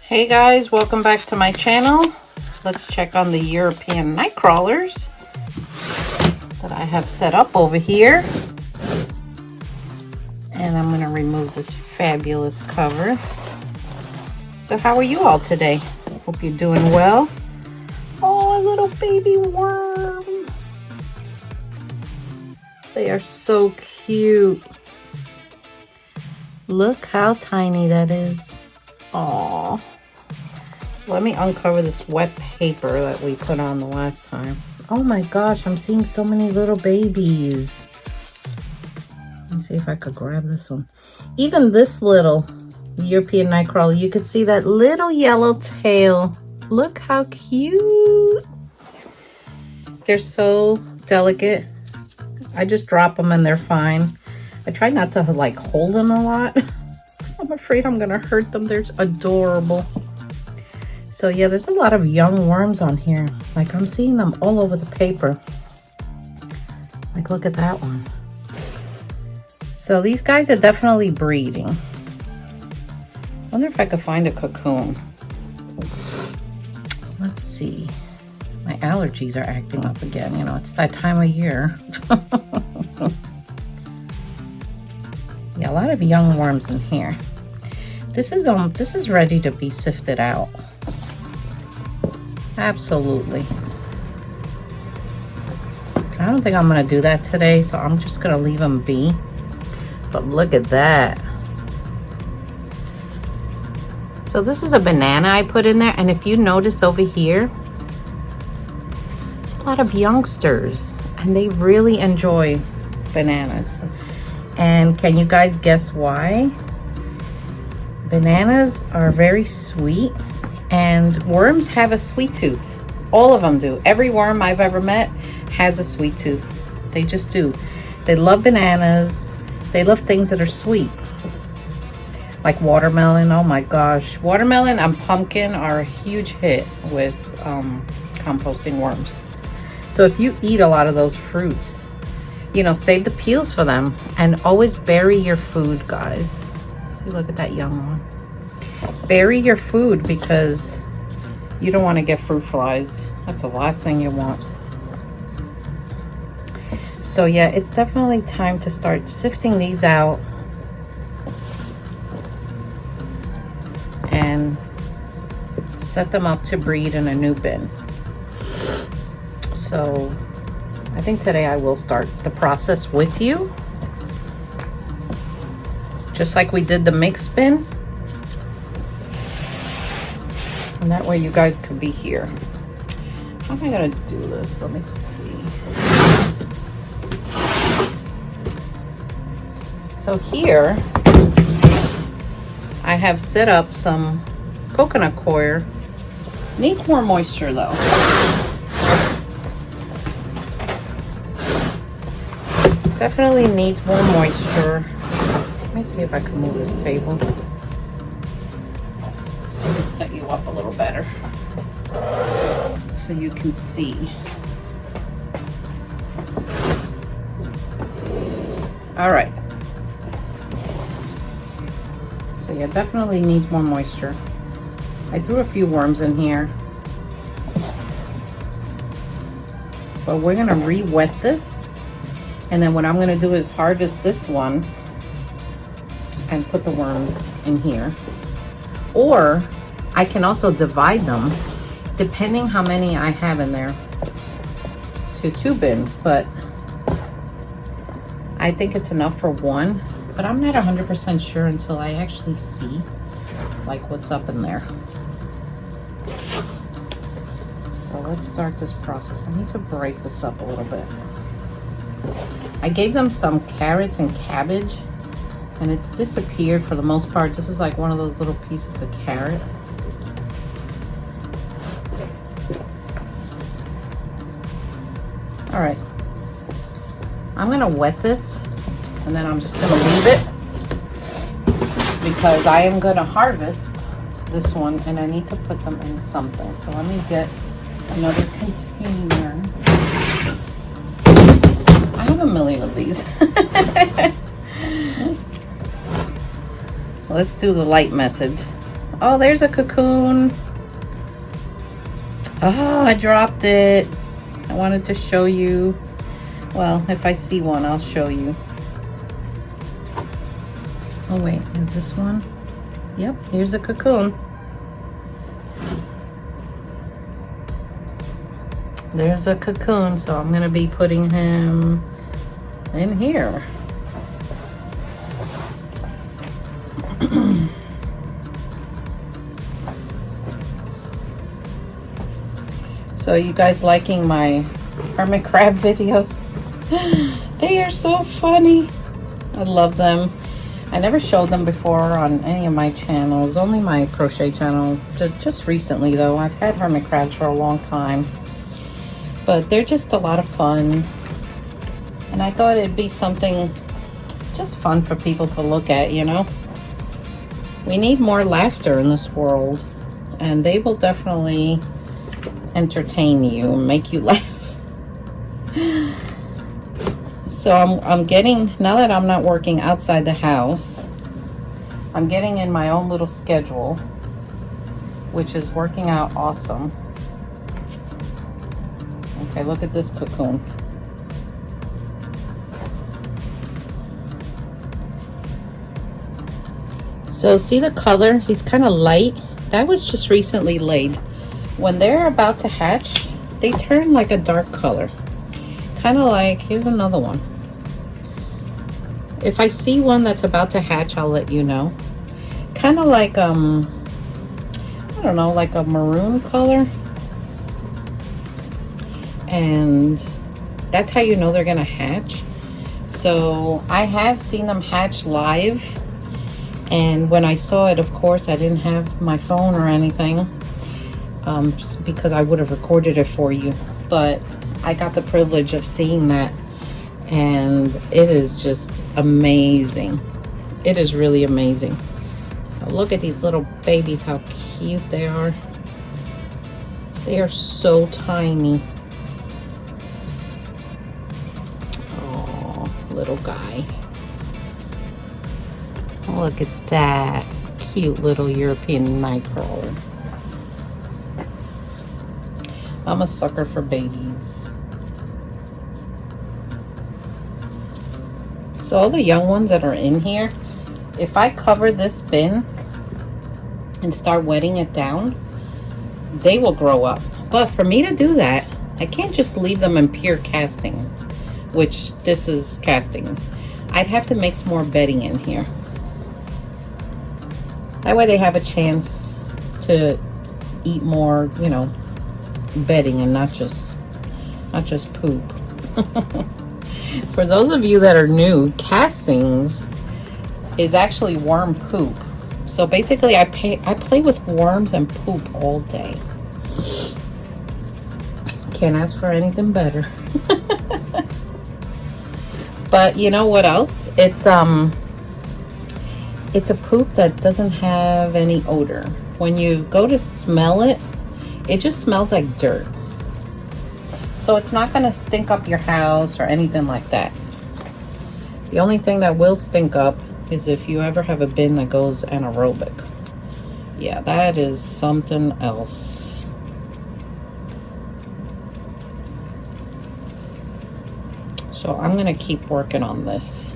Hey guys, welcome back to my channel. Let's check on the European Nightcrawlers that I have set up over here. And I'm going to remove this fabulous cover. So how are you all today? Hope you're doing well. Oh, a little baby worm. They are so cute. Look how tiny that is. Aww. Let me uncover this wet paper that we put on the last time. Oh my gosh, I'm seeing so many little babies. Let me see if I could grab this one. Even this little European Nightcrawler, you can see that little yellow tail. Look how cute. They're so delicate. I just drop them and they're fine. I try not to like hold them a lot. I'm afraid I'm gonna hurt them. They're adorable. So yeah, there's a lot of young worms on here. Like I'm seeing them all over the paper. Like look at that one. So these guys are definitely breeding. I wonder if I could find a cocoon. Let's see. My allergies are acting up again. You know, it's that time of year. Yeah, a lot of young worms in here. This is ready to be sifted out. Absolutely. I don't think I'm gonna do that today, so I'm just gonna leave them be. But look at that. So this is a banana I put in there, and if you notice over here, there's a lot of youngsters, and they really enjoy bananas. And can you guys guess why? Bananas are very sweet, and worms have a sweet tooth. All of them do. Every worm I've ever met has a sweet tooth. They just do. They love bananas. They love things that are sweet. Like watermelon. Oh my gosh. Watermelon and pumpkin are a huge hit with composting worms. So if you eat a lot of those fruits, you know, save the peels for them and always bury your food, guys. See, look at that young one. Bury your food because you don't want to get fruit flies. That's the last thing you want. So yeah, it's definitely time to start sifting these out and set them up to breed in a new bin. So I think today I will start the process with you. Just like we did the mix bin. And that way you guys can be here. How am I gonna do this? Let me see. So here, I have set up some coconut coir. Needs more moisture though. Definitely needs more moisture. Let me see if I can move this table. So I can set you up a little better. So you can see. All right. So yeah, definitely needs more moisture. I threw a few worms in here. But we're gonna re-wet this. And then what I'm gonna do is harvest this one and put the worms in here. Or I can also divide them, depending how many I have in there, to 2 bins, but I think it's enough for one, but I'm not 100% sure until I actually see like what's up in there. So let's start this process. I need to break this up a little bit. I gave them some carrots and cabbage and it's disappeared for the most part. This is like one of those little pieces of carrot. All right, I'm gonna wet this and then I'm just gonna leave it because I am gonna harvest this one and I need to put them in something. So let me get another container. I have a million of these. Let's do the Lite method. Oh, there's a cocoon. Oh, I dropped it. I wanted to show you. Well, if I see one, I'll show you. Oh wait, is this one? Yep, here's a cocoon. There's a cocoon, so I'm gonna be putting him in here. So you guys liking my hermit crab videos? They are so funny. I love them. I never showed them before on any of my channels, only my crochet channel. Just recently though. I've had hermit crabs for a long time, but they're just a lot of fun. And I thought it'd be something just fun for people to look at, you know? We need more laughter in this world, and they will definitely entertain you and make you laugh. So I'm getting, now that I'm not working outside the house, I'm getting in my own little schedule, which is working out awesome. Okay, look at this cocoon. So see the color? He's kind of light. That was just recently laid. When they're about to hatch, they turn like a dark color. Kind of like, here's another one. If I see one that's about to hatch, I'll let you know. Kind of like, I don't know, like a maroon color. And that's how you know they're gonna hatch. So I have seen them hatch live. And when I saw it, of course, I didn't have my phone or anything, because I would have recorded it for you. But I got the privilege of seeing that, and it is just amazing. It is really amazing. Now look at these little babies, how cute they are. They are so tiny. Oh, little guy. Look at that cute little European Nightcrawler. I'm a sucker for babies. So all the young ones that are in here, if I cover this bin and start wetting it down, they will grow up. But for me to do that, I can't just leave them in pure castings, which this is castings. I'd have to make some more bedding in here. That way they have a chance to eat more, you know, bedding and not just poop. For those of you that are new, castings is actually worm poop. So basically I play with worms and poop all day. Can't ask for anything better. But you know what else? It's a poop that doesn't have any odor. When you go to smell it, it just smells like dirt. So it's not gonna stink up your house or anything like that. The only thing that will stink up is if you ever have a bin that goes anaerobic. Yeah, that is something else. So I'm gonna keep working on this.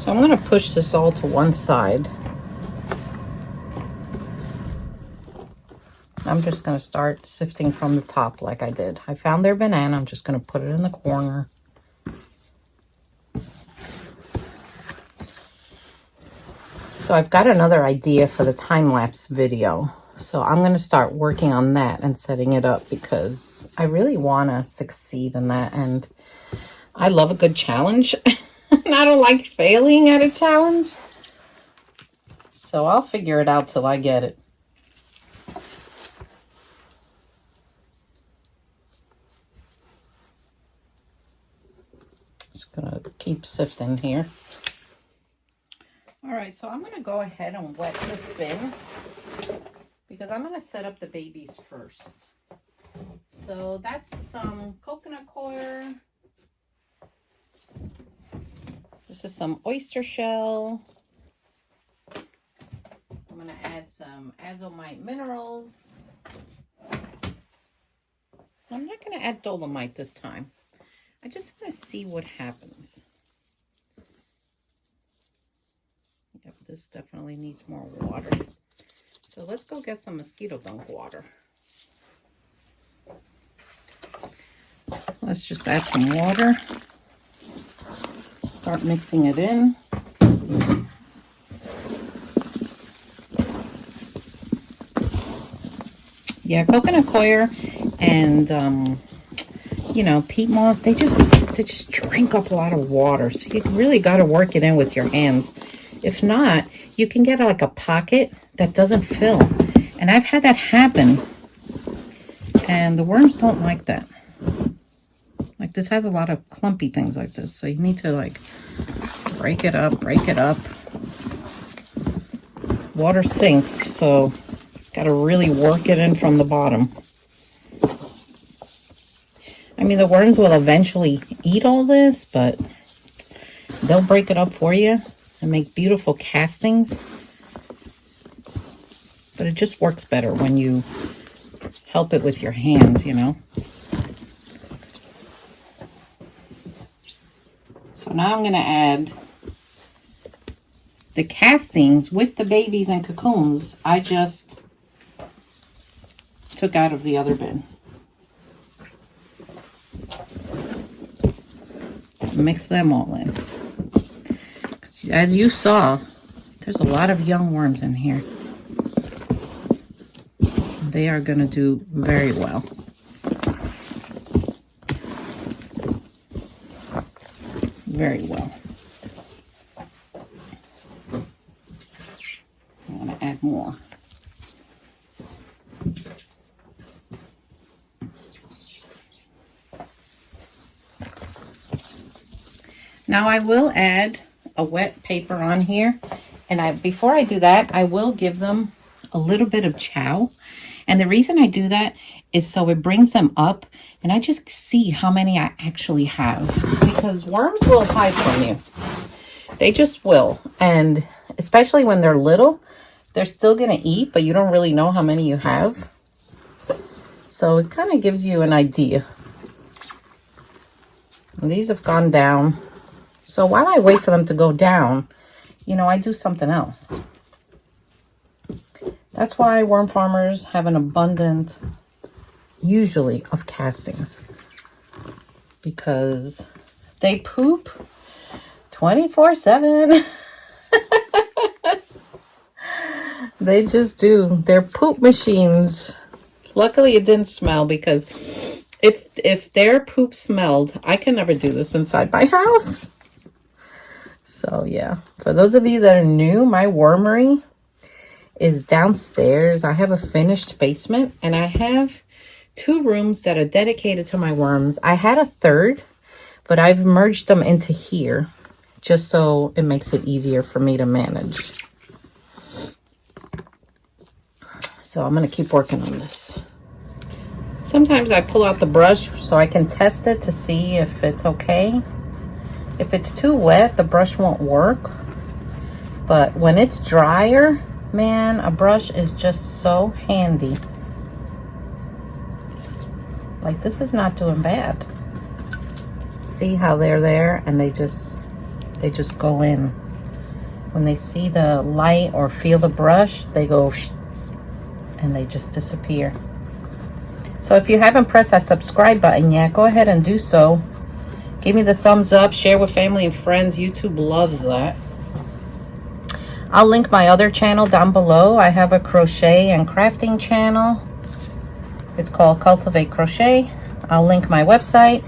So I'm going to push this all to one side. I'm just going to start sifting from the top like I did. I found their banana. I'm just going to put it in the corner. So I've got another idea for the time-lapse video. So I'm going to start working on that and setting it up because I really want to succeed in that. And I love a good challenge. And I don't like failing at a challenge. So I'll figure it out till I get it. Just going to keep sifting here. All right, so I'm going to go ahead and wet this bin because I'm going to set up the babies first. So that's some coconut coir. This is some oyster shell. I'm going to add some azomite minerals. I'm not going to add dolomite this time. I just want to see what happens. Yep, this definitely needs more water. So let's go get some mosquito dunk water. Let's just add some water. Start mixing it in. Yeah, coconut coir and you know, peat moss, they just drink up a lot of water. So you really got to work it in with your hands. If not, you can get like a pocket that doesn't fill. And I've had that happen. And the worms don't like that. Like this has a lot of clumpy things like this. So you need to like break it up. Water sinks, so got to really work it in from the bottom. I mean, the worms will eventually eat all this, but they'll break it up for you and make beautiful castings. But it just works better when you help it with your hands, you know. So now I'm going to add the castings with the babies and cocoons I just took out of the other bin. Mix them all in. As you saw, there's a lot of young worms in here. They are going to do very well. Very well. I want to add more. Now I will add a wet paper on here, and before I do that, I will give them a little bit of chow. And the reason I do that is so it brings them up, and I just see how many I actually have, because worms will hide from you. They just will, and especially when they're little, they're still gonna eat, but you don't really know how many you have. So it kind of gives you an idea. And these have gone down. So while I wait for them to go down, you know, I do something else. That's why worm farmers have an abundance, usually, of castings. Because they poop 24/7. They just do. They're poop machines. Luckily, it didn't smell, because if their poop smelled, I can never do this inside my house. So yeah, for those of you that are new, my wormery is downstairs. I have a finished basement, and I have 2 rooms that are dedicated to my worms. I had a third, but I've merged them into here just so it makes it easier for me to manage. So I'm going to keep working on this. Sometimes I pull out the brush so I can test it to see if it's okay. If it's too wet, the brush won't work. But when it's drier, man, a brush is just so handy. Like, this is not doing bad. See how they're there and they just go in. When they see the light or feel the brush, they go and they just disappear. So if you haven't pressed that subscribe button yet, go ahead and do so. Give me the thumbs up, share with family and friends. YouTube loves that. I'll link my other channel down below. I have a crochet and crafting channel. It's called Cultivate Crochet. I'll link my website,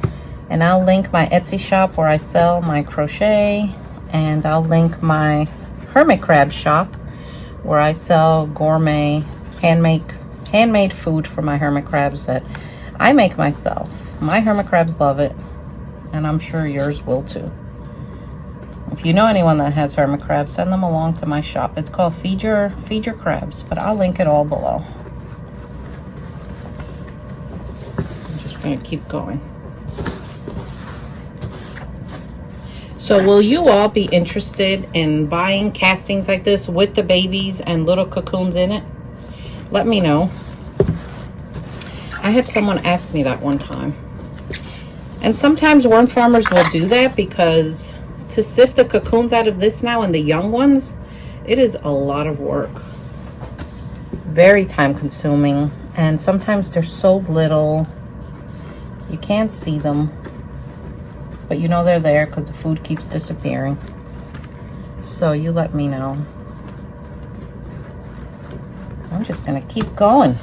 and I'll link my Etsy shop where I sell my crochet, and I'll link my hermit crab shop where I sell gourmet handmade food for my hermit crabs that I make myself. My hermit crabs love it, and I'm sure yours will too. If you know anyone that has hermit crabs, send them along to my shop. It's called Feed Your Crabs, but I'll link it all below. I'm just gonna keep going. So will you all be interested in buying castings like this with the babies and little cocoons in it? Let me know. I had someone ask me that one time. And sometimes worm farmers will do that because to sift the cocoons out of this now and the young ones, it is a lot of work. Very time consuming. And sometimes they're so little, you can't see them. But you know they're there because the food keeps disappearing. So you let me know. I'm just gonna keep going.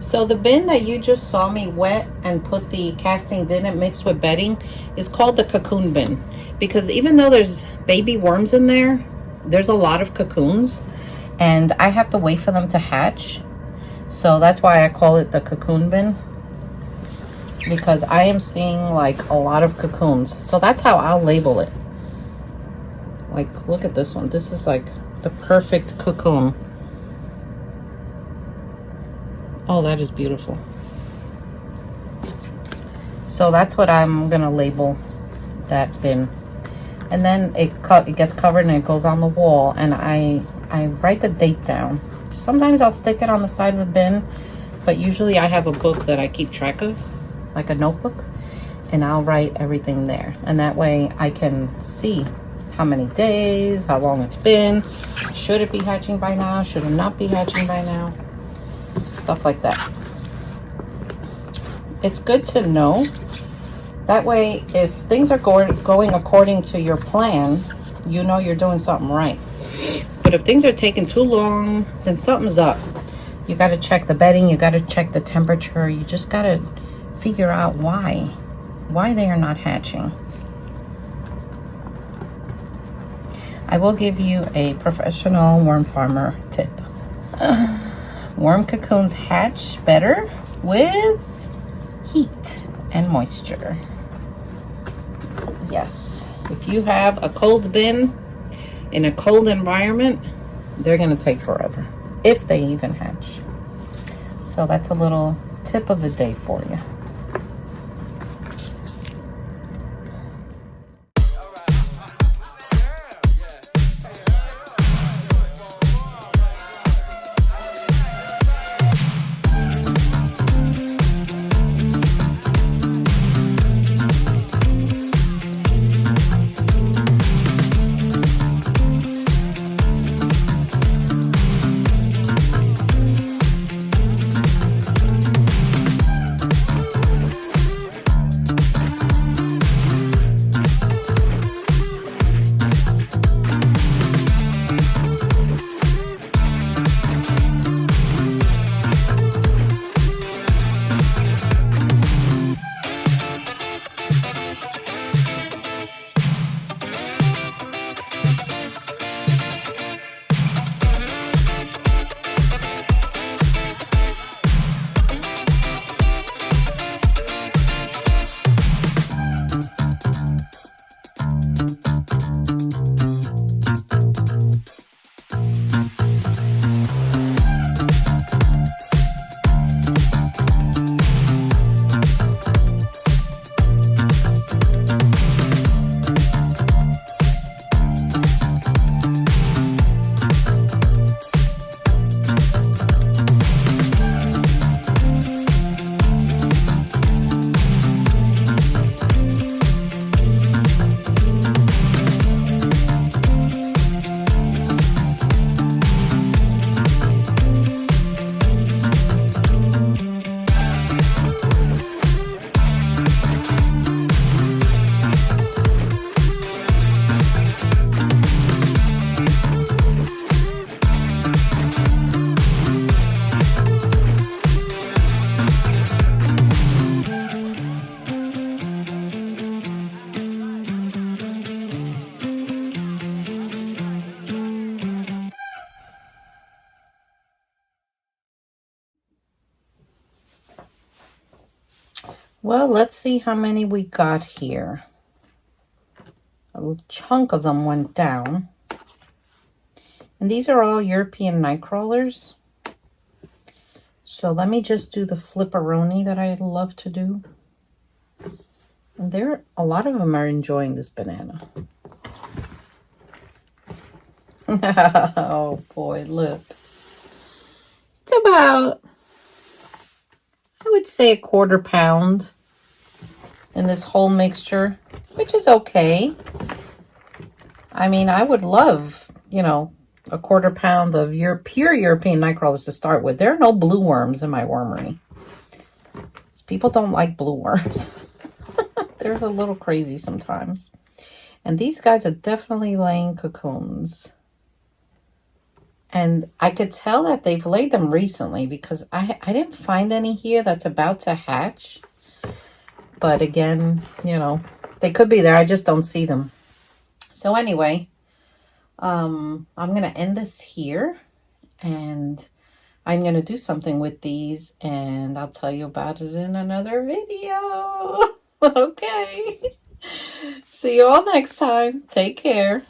So the bin that you just saw me wet and put the castings in it mixed with bedding is called the cocoon bin, because even though there's baby worms in there, there's a lot of cocoons and I have to wait for them to hatch. So that's why I call it the cocoon bin, because I am seeing like a lot of cocoons. So that's how I'll label it. Like, look at this one. This is like the perfect cocoon. Oh, that is beautiful. So that's what I'm gonna label that bin. And then it gets covered and it goes on the wall, and I write the date down. Sometimes I'll stick it on the side of the bin, but usually I have a book that I keep track of, like a notebook, and I'll write everything there. And that way I can see how many days, how long it's been, should it be hatching by now, should it not be hatching by now, stuff like that. It's good to know. That way, if things are going according to your plan, you know you're doing something right. But if things are taking too long, then something's up. You got to check the bedding, you got to check the temperature, you just got to figure out why they are not hatching. I will give you a professional worm farmer tip. Worm cocoons hatch better with heat and moisture. Yes, if you have a cold bin in a cold environment, they're gonna take forever, if they even hatch. So that's a little tip of the day for you. Well, let's see how many we got here. A chunk of them went down. And these are all European Nightcrawlers. So let me just do the flipperoni that I love to do. And a lot of them are enjoying this banana. Oh boy, look. It's about, I would say, 1/4 pound in this whole mixture, which is okay. I mean, I would love, you know, a 1/4 pound of pure European Nightcrawlers to start with. There are no blue worms in my wormery. People don't like blue worms. They're a little crazy sometimes. And these guys are definitely laying cocoons. And I could tell that they've laid them recently because I didn't find any here that's about to hatch. But again, you know, they could be there. I just don't see them. So anyway, I'm going to end this here. And I'm going to do something with these. And I'll tell you about it in another video. Okay. See you all next time. Take care.